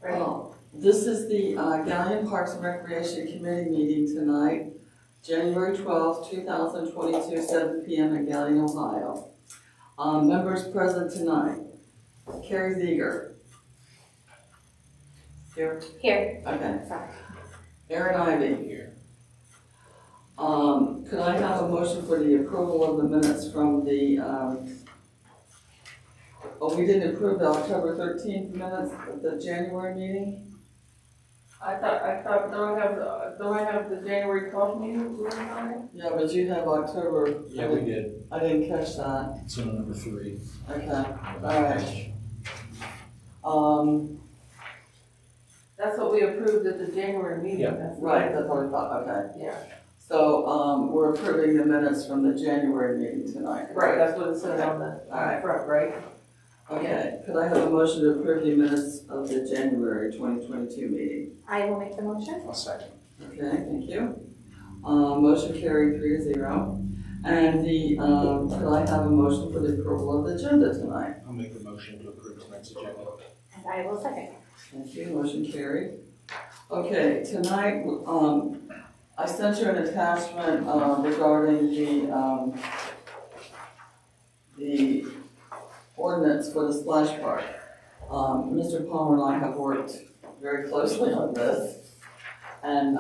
Well, this is the Galleon Parks and Recreation Committee meeting tonight, January 12th, 2022, 7 p.m. in Galleon, Ohio. Members present tonight: Carrie Zeger. Here? Here. Okay. Sorry. Aaron Ivey. Here. Could I have a motion for the approval of the minutes from the, we didn't approve the October 13th minutes of the January meeting? I thought, don't I have the January 12th meeting written on it? Yeah, but you have October. Yeah, we did. I didn't catch that. It's on number 3. Okay, alright. That's what we approved at the January meeting. Yeah. That's Right, that's what we thought, okay. Yeah, So, we're approving the minutes from the January meeting tonight. right, that's what it said on the Alright. front, right? Okay, could I have a motion to approve the minutes of the January 2022 meeting? I will make the motion. I'll second. Okay, thank you. Motion carried 3-0. And the, could I have a motion for the approval of the agenda tonight? I'll make the motion to approve tonight's agenda. And I will second. Thank you, motion carried. Okay, tonight, I sent you an attachment, regarding the ordinance for the splash park. Mr. Palmer and I have worked very closely on this. And,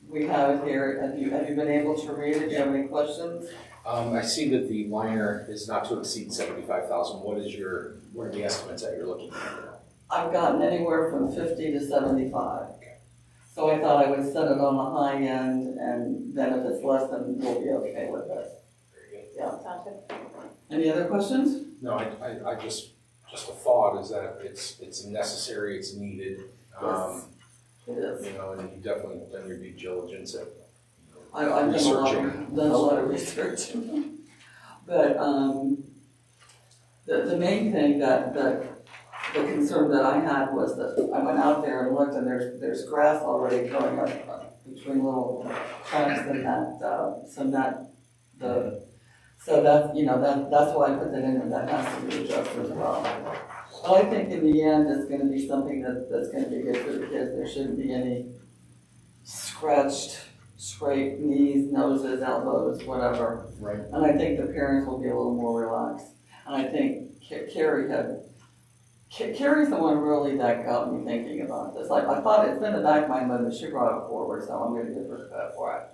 we have it here. Have you been able to read it? Do you have any questions? I see that the liner is not to exceed 75,000. What are the estimates that you're looking at? I've gotten anywhere from 50 to 75. So I thought I would set it on the high end, and then if it's less, then we'll be okay with it. Very good. Yeah. Sounds good. Any other questions? No, I just a thought is that it's necessary, it's needed. Yes, it is. You know, and you definitely done your due diligence at I've done researching. a lot of research. But the main thing the concern that I had was that I went out there and looked, and there's grass already growing up between little tracks and so that's why I put that in, and that has to be adjusted as well. But I think in the end, it's gonna be something that's gonna be good for the kids. There shouldn't be any scraped knees, noses, elbows, whatever. right. And I think the parents will be a little more relaxed. And I think Carrie's the one really that got me thinking about this. Like, I thought it's been in the back of my mind, but she brought it forward, so I'm gonna give her credit for it.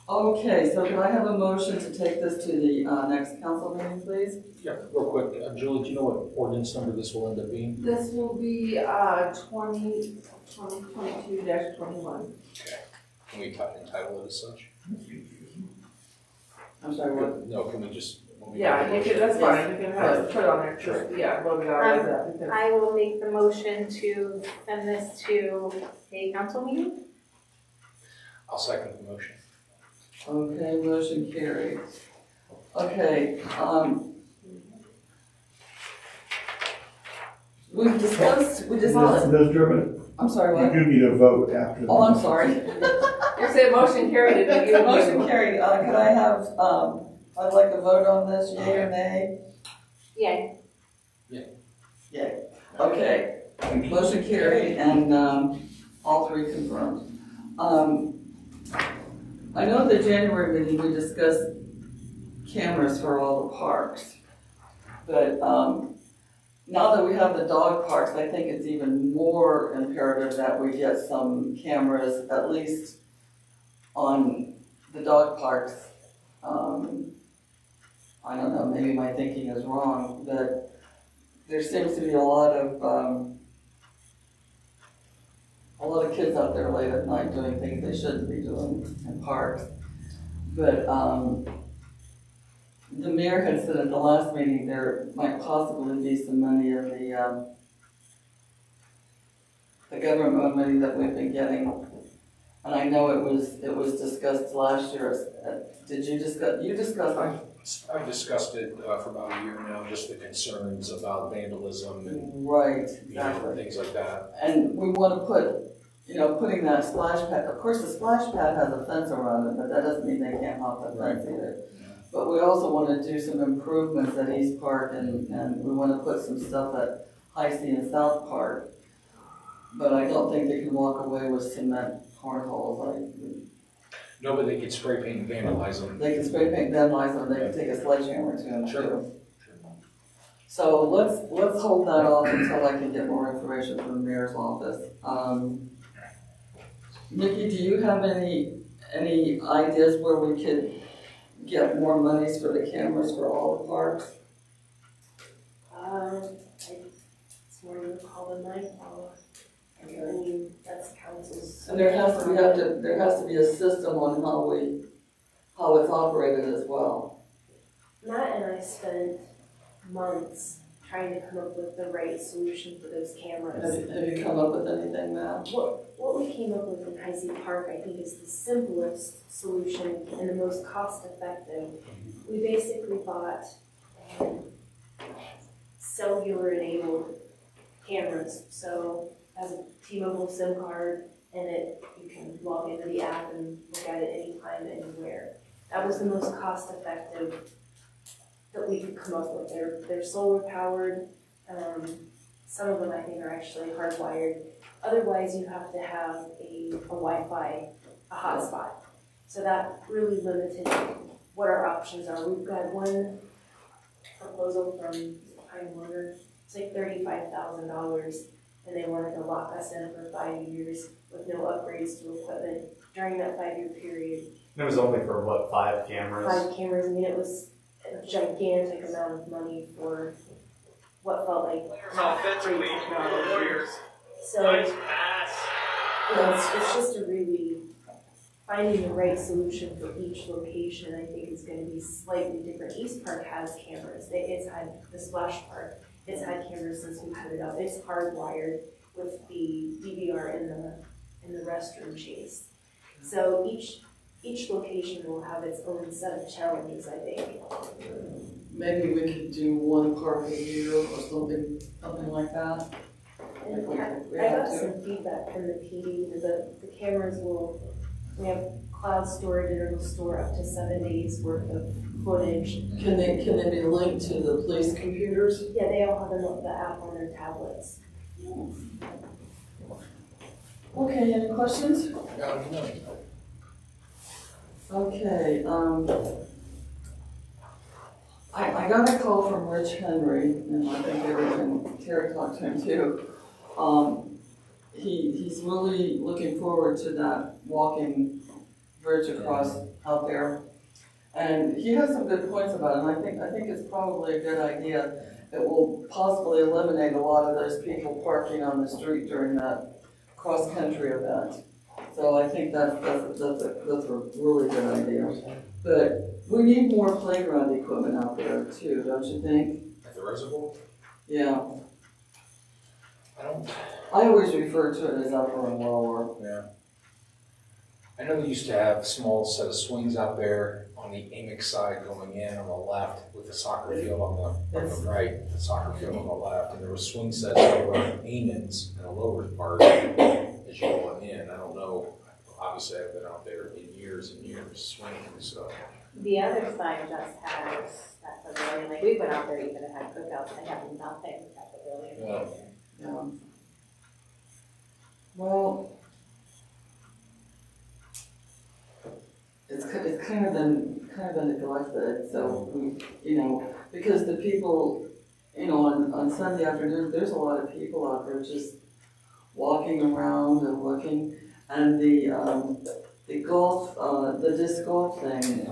Okay, so can I have a motion to take this to the next council meeting, please? Yeah, real quick, Julie, do you know what ordinance number this will end up being? This will be 2022-21. Can we entitle it as such? I'm sorry, what? No, can we just? Yeah, you can, that's fine, you can have it put on there, just, yeah, load it out like that. Because I will make the motion to send this to a council meeting. I'll second the motion. Okay, motion carried. Okay, we discussed, Ms. Durbin, I'm sorry, you what? do need a vote after. Oh, I'm sorry. You said motion carried, and you Motion carried. Could I have, I'd like a vote on this, yea or nay? Yay. Yay. Okay, motion carried, and, all three confirmed. I know at the January meeting, we discussed cameras for all the parks. But, now that we have the dog parks, I think it's even more imperative that we get some cameras, at least on the dog parks. I don't know, maybe my thinking is wrong, but there seems to be a lot of kids out there late at night doing things they shouldn't be doing in parks. But, the mayor had said at the last meeting there might possibly be some money in the government money that we've been getting. And I know it was discussed last year. Did you discuss it? I've discussed it for about a year now, just the concerns about vandalism and Right, you know, exactly. things like that. And we want to putting that splash pad, of course the splash pad has a fence around it, but that doesn't mean they can't hop the fence either. But we also wanna do some improvements at East Park and we wanna put some stuff at High C and South Park. But I don't think they can walk away with cement cornholes. No, but they could spray paint and vandalize them. They can spray paint vandalize them, they can take a sledgehammer to them Sure. too. So let's hold that off until I can get more information from the mayor's office. Nikki, do you have any ideas where we could get more monies for the cameras for all the parks? It's more you call than my call. I mean, that's council's. And there has to be a system on how it's operated as well. Matt and I spent months trying to come up with the right solution for those cameras. Have you come up with anything, Matt? What we came up with in High C Park, I think, is the simplest solution and the most cost effective. We basically bought cellular enabled cameras. So as a T-Mobile SIM card and you can log into the app and look at it anytime, anywhere. That was the most cost effective that we could come up with. They're solar powered. Some of them I think are actually hardwired. Otherwise, you have to have a Wi-Fi, a hotspot. So that really limited what our options are. We've got one proposal from Time Warner. It's like $35,000, and they wanted to lock us in for 5 years with no upgrades to equipment during that 5-year period. It was only for what, 5 cameras? 5 cameras. I mean, it was a gigantic amount of money for what felt like not great technology. So it's just a really finding the right solution for each location. I think is going to be slightly different. East Park has cameras. It's had the splash park. It's had cameras since we put it up. It's hardwired with the DVR in the restroom chase. So each location will have its own set of challenges, I think. Maybe we could do one park a year or something like that. And We I have got to. some feedback from the PD, the cameras we have cloud storage and it'll store up to 7 days worth of footage. Can they be linked to the police computers? Yeah, they all have the app on their tablets. Okay, any questions? No. Okay, I got a call from Rich Henry, and I think Terry talked to him too. He's really looking forward to that walking bridge across out there. And he has some good points about it, and I think it's probably a good idea. It will possibly eliminate a lot of those people parking on the street during that cross-country event. So I think that's a really good idea. But we need more playground equipment out there too, don't you think? At the reservoir? Yeah, I I always refer to it as upper and lower. Yeah. I know we used to have a small set of swings out there on the Amix side going in on the left with the soccer field on the right, the soccer field on the left, and there was swing sets over on Amins in the lower part as you go in. I don't know, obviously I've been out there in years and years swinging, so. The other side just has that pavilion, like we went out there even and had cookouts, and they have nothing at the pavilion. Yeah. Yeah. Well, it's kind of been neglected, so we, because the people, on Sunday afternoon, there's a lot of people out there just walking around and looking, and the golf, the disc golf thing,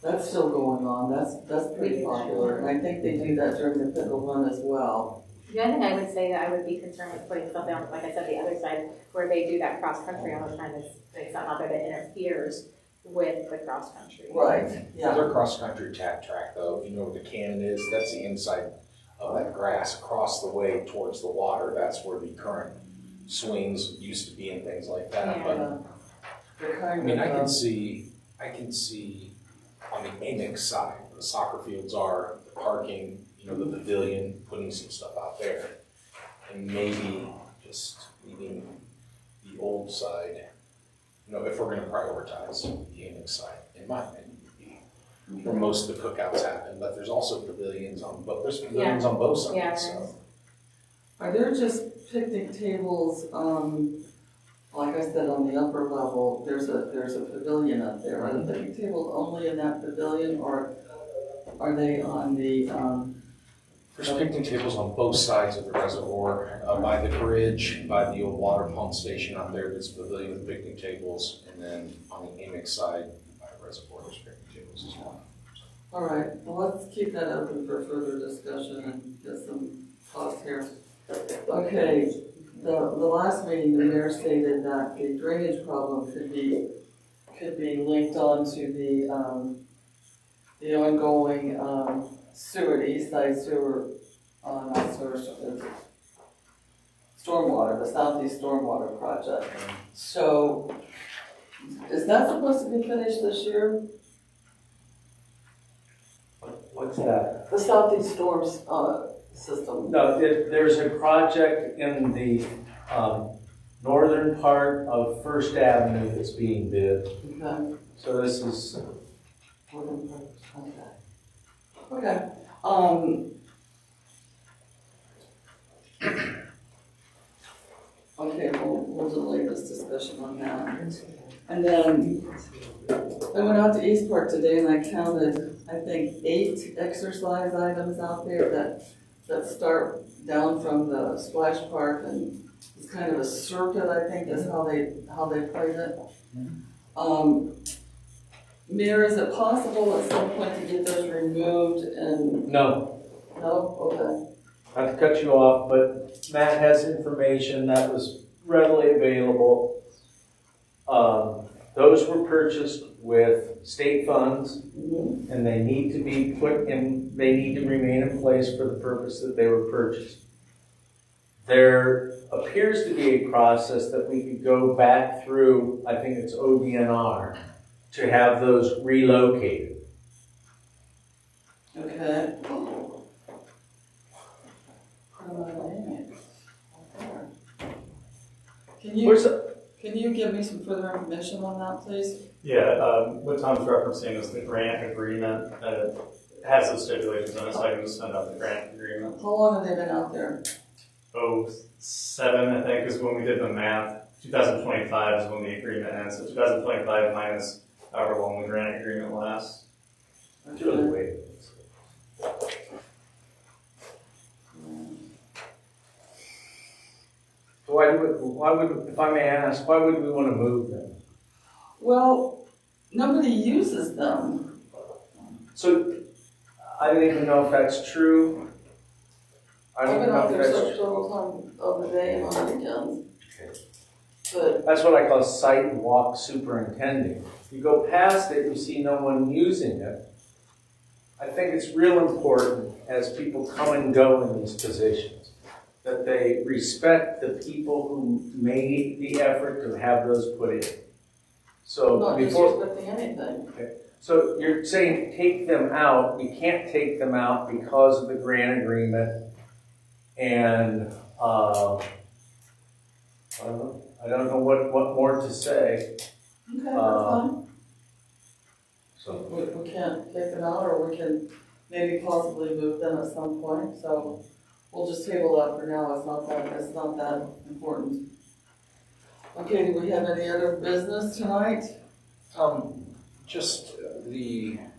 that's still going on, that's pretty popular, and I think they do that during the pickle run as well. The other thing I would say that I would be concerned with putting something on, like I said, the other side, where they do that cross-country all the time, is something out there that interferes with the cross-country. Right, yeah. Their cross-country track though, if you know what the cannon is, that's the inside of that grass across the way towards the water. That's where the current swings used to be and things like that, but They're I kind mean, of, I can see on the Amix side, the soccer fields are, the parking, the pavilion, putting some stuff out there. And maybe just leaving the old side, if we're gonna prioritize the Amix side, in my opinion, would be where most of the cookouts happen, but there's also pavilions on, but there's pavilions on both Yeah. sides, so. Are there just picnic tables, like I said, on the upper level, there's a pavilion up there. Are the picnic tables only in that pavilion, or are they on the, There's picnic tables on both sides of the reservoir, by the bridge, by the old water pump station out there, there's a pavilion with picnic tables, and then on the Amic side, by the reservoir, there's picnic tables as well. all right, well, let's keep that open for further discussion and get some thoughts here. Okay, the last meeting, the mayor stated that the drainage problem could be linked on to the ongoing, sewer, the east side sewer, not sewer, stormwater, the southeast stormwater project. So, is that supposed to be finished this year? What's that? The southeast storms, system? No, there's a project in the northern part of First Avenue that's being bid. Okay. So this is, Okay, okay, we'll delay this discussion on that. And then, I went out to East Park today and I counted, I think, 8 exercise items out there that start down from the splash park, and it's kind of a circuit, I think, is how they played it. Mayor, is it possible at some point to get those removed and, no, no, okay. not to cut you off, but Matt has information that was readily available. Those were purchased with state funds, Mhm. and they need to be put in, they need to remain in place for the purpose that they were purchased. There appears to be a process that we could go back through, I think it's ODNR, to have those relocated. Okay. Can you give me some further information on that, please? Yeah, what Tom's referencing is the grant agreement, has the stipulations on it, so I can just send out the grant agreement. How long have they been out there? 07, I think, is when we did the math. 2025 is when the agreement ends, so 2025 minus however long the grant agreement lasts. It's really weird. Why would, if I may ask, why would we want to move them? Well, nobody uses them. So, I don't even know if that's true. I I've don't been know out if there that's true. several times of the day and on weekends. But, That's what I call site and walk superintending. You go past it, you see no one using it. I think it's real important as people come and go in these positions, that they respect the people who made the effort to have those put in. So not before, disrespecting anything. so you're saying take them out, you can't take them out because of the grant agreement, and, I don't know what more to say. Okay, that's fine. So, We can't take them out, or we can maybe possibly move them at some point, so we'll just table that for now, it's not that important. Okay, do we have any other business tonight? Just let's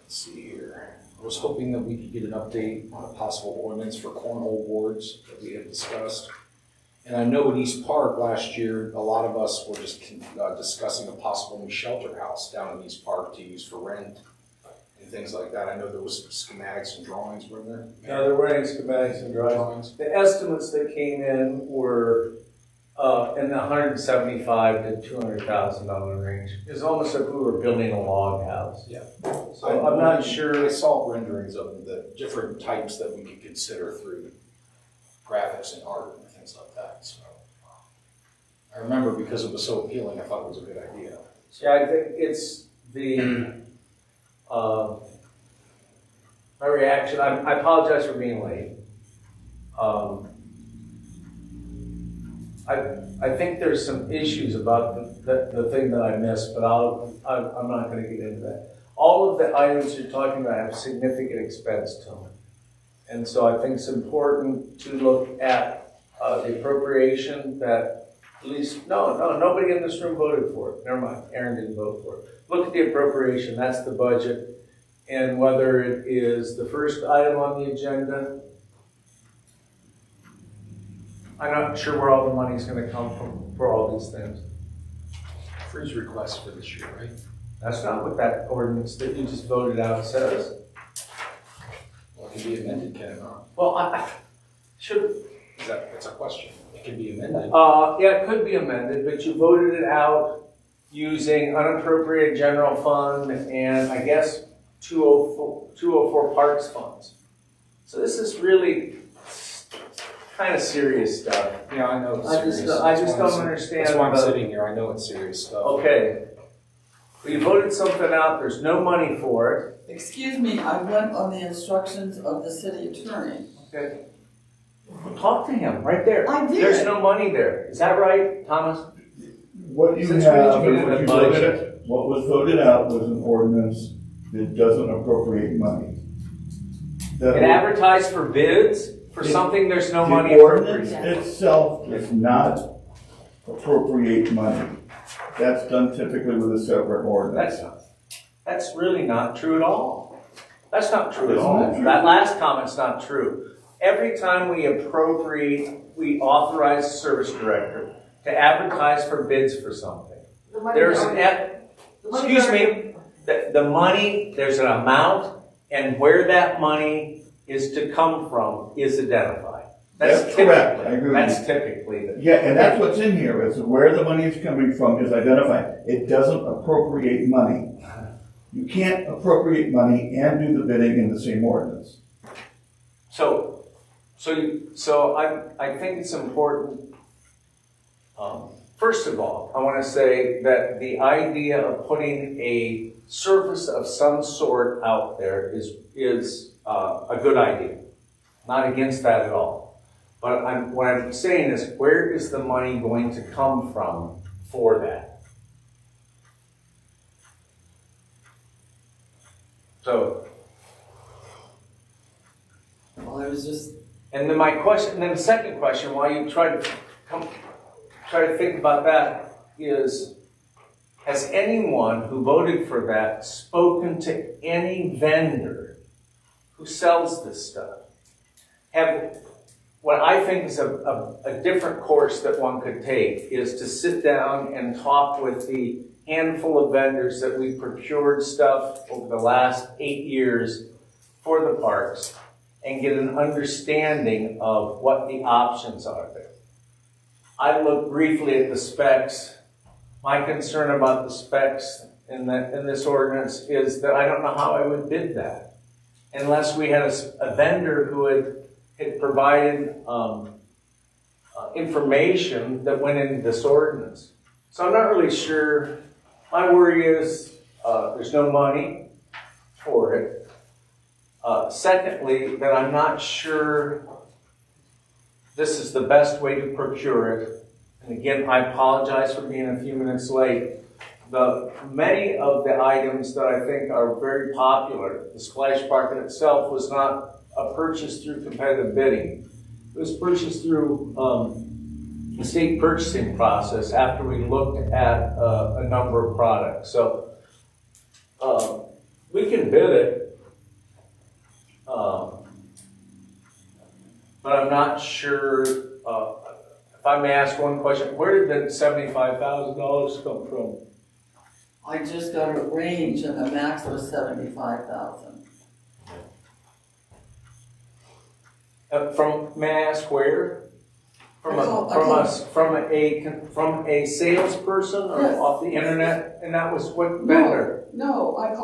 see here. I was hoping that we could get an update on a possible ordinance for cornhole boards that we had discussed. And I know at East Park last year, a lot of us were just discussing a possible new shelter house down in East Park to use for rent and things like that. I know there was some schematics and drawings, weren't there? no, there weren't any schematics and drawings. The estimates that came in were in the $175,000 to $200,000 range. It's almost like we were building a log house. Yeah. So I'm not sure. I saw renderings of the different types that we could consider through graphics and art and things like that. So I remember because it was so appealing, I thought it was a good idea. Yeah, I think it's the, my reaction, I apologize for being late. I think there's some issues about the thing that I missed, but I'm not gonna get into that. all of the items you're talking about have significant expense to them. And so I think it's important to look at the appropriation that at least, nobody in this room voted for it. Never mind, Aaron didn't vote for it. Look at the appropriation, that's the budget. And whether it is the first item on the agenda, I'm not sure where all the money's gonna come from for all these things. Freeze request for this year, right? That's not what that ordinance that you just voted out says. Well, it can be amended, can it not? Well, I should, That's a question. It can be amended. yeah, it could be amended, but you voted it out using unappropriated general fund and I guess 204 parks funds. So this is really kind of serious stuff. Yeah, I know it's I serious. just That's why don't I'm understand That's why I'm the- sitting here. I know it's serious stuff. Okay. Well, you voted something out, there's no money for it. Excuse me, I went on the instructions of the city attorney. Okay. Talk to him, right there. I did. There's no money there. Is that right, Thomas? What you Since have, we and did what the you budget. voted, what was voted out was an ordinance that doesn't appropriate money. It advertised for bids for something there's no money The ordinance appropriated. itself does not appropriate money. That's done typically with a separate ordinance. That's really not true at all. That's not true at It's all. not true. That last comment's not true. Every time we appropriate, we authorize the service director to advertise for bids for something. The money There's already- an, the money excuse already- me, the money, there's an amount, and where that money is to come from is identified. That's correct. I agree with That's you. typically the. Yeah, and that's what's in here, is where the money is coming from is identified. It doesn't appropriate money. You can't appropriate money and do the bidding in the same ordinance. So I think it's important. First of all, I want to say that the idea of putting a service of some sort out there is a good idea. Not against that at all. But what I'm saying is, where is the money going to come from for that? So, Well, I was just, and then the second question, while you try to think about that, is, has anyone who voted for that spoken to any vendor who sells this stuff? What I think is a different course that one could take is to sit down and talk with the handful of vendors that we procured stuff over the last 8 years for the parks and get an understanding of what the options are there. I looked briefly at the specs. My concern about the specs in this ordinance is that I don't know how I would bid that unless we had a vendor who had provided information that went into this ordinance. So I'm not really sure. My worry is there's no money for it. Secondly, that I'm not sure this is the best way to procure it. And again, I apologize for being a few minutes late. Many of the items that I think are very popular, the splash park in itself was not a purchase through competitive bidding. It was purchased through the state purchasing process after we looked at a number of products. So we can bid it. But I'm not sure, if I may ask one question, where did the $75,000 come from? I just got a range and the max was 75,000. May I ask where? From a salesperson or Yes. off the internet? And that was what vendor? No, I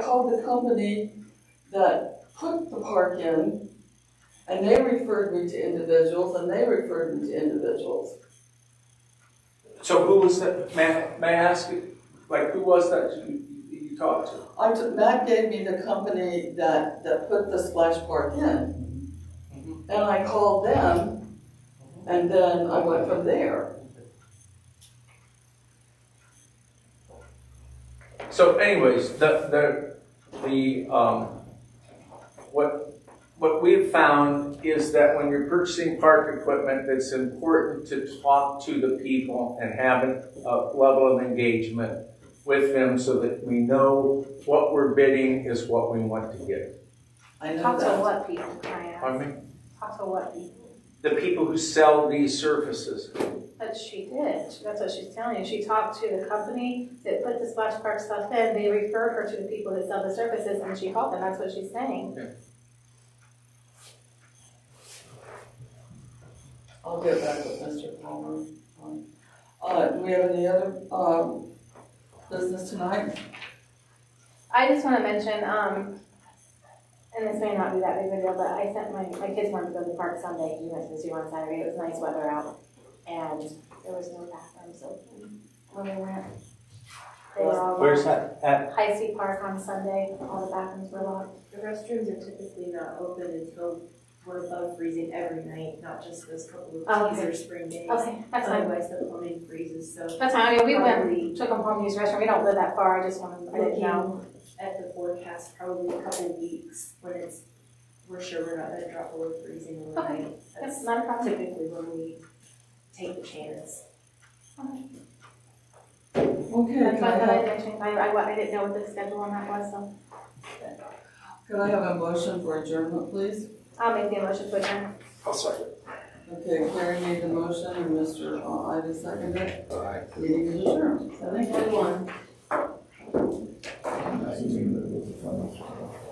called the company that put the park in, and they referred me to individuals, and they referred me to individuals. So who was that? May I ask you, like, who was that you talked to? Matt gave me the company that put the splash park in, and I called them, and then I went from there. So anyways, what we've found is that when you're purchasing park equipment, it's important to talk to the people and have a level of engagement with them so that we know what we're bidding is what we want to get. I know Talk to that. what people, can I ask? Pardon me? Talk to what people? The people who sell these services. But she did, that's what she's telling you. She talked to the company that put the splash park stuff in, they referred her to the people that sell the services, and she called them, that's what she's saying. I'll get back with Mr. Palmer. Do we have any other, business tonight? I just wanna mention, and this may not be that big of a deal, but I sent my kids wanted to go to the park Sunday, we went to the zoo on Saturday, it was nice weather out, and there was no bathrooms open when we went. They were all Where's locked. that at? High Sea Park on Sunday, all the bathrooms were locked. The restrooms are typically not open until we're above freezing every night, not just those couple of Okay. teaser spring days. Okay, that's fine. Otherwise, the plumbing freezes, so. That's fine, I mean, we Probably- went, took them home to use the restroom, we don't live that far, I just wanted, I didn't know. Looking at the forecast, probably a couple of weeks when we're sure we're not gonna drop below freezing overnight. Okay. That's That's not a problem. typically when we take the chance. Okay, That's can why I I thought I'd have, mention, I didn't know what the schedule on that was, so. could I have a motion for adjournment, please? I'll make the motion to adjourn. I'll second. Okay, Carrie made the motion and Mr. Ivy seconded it. Aye. Meeting is adjourned. 7:21. I think that was the funniest stuff.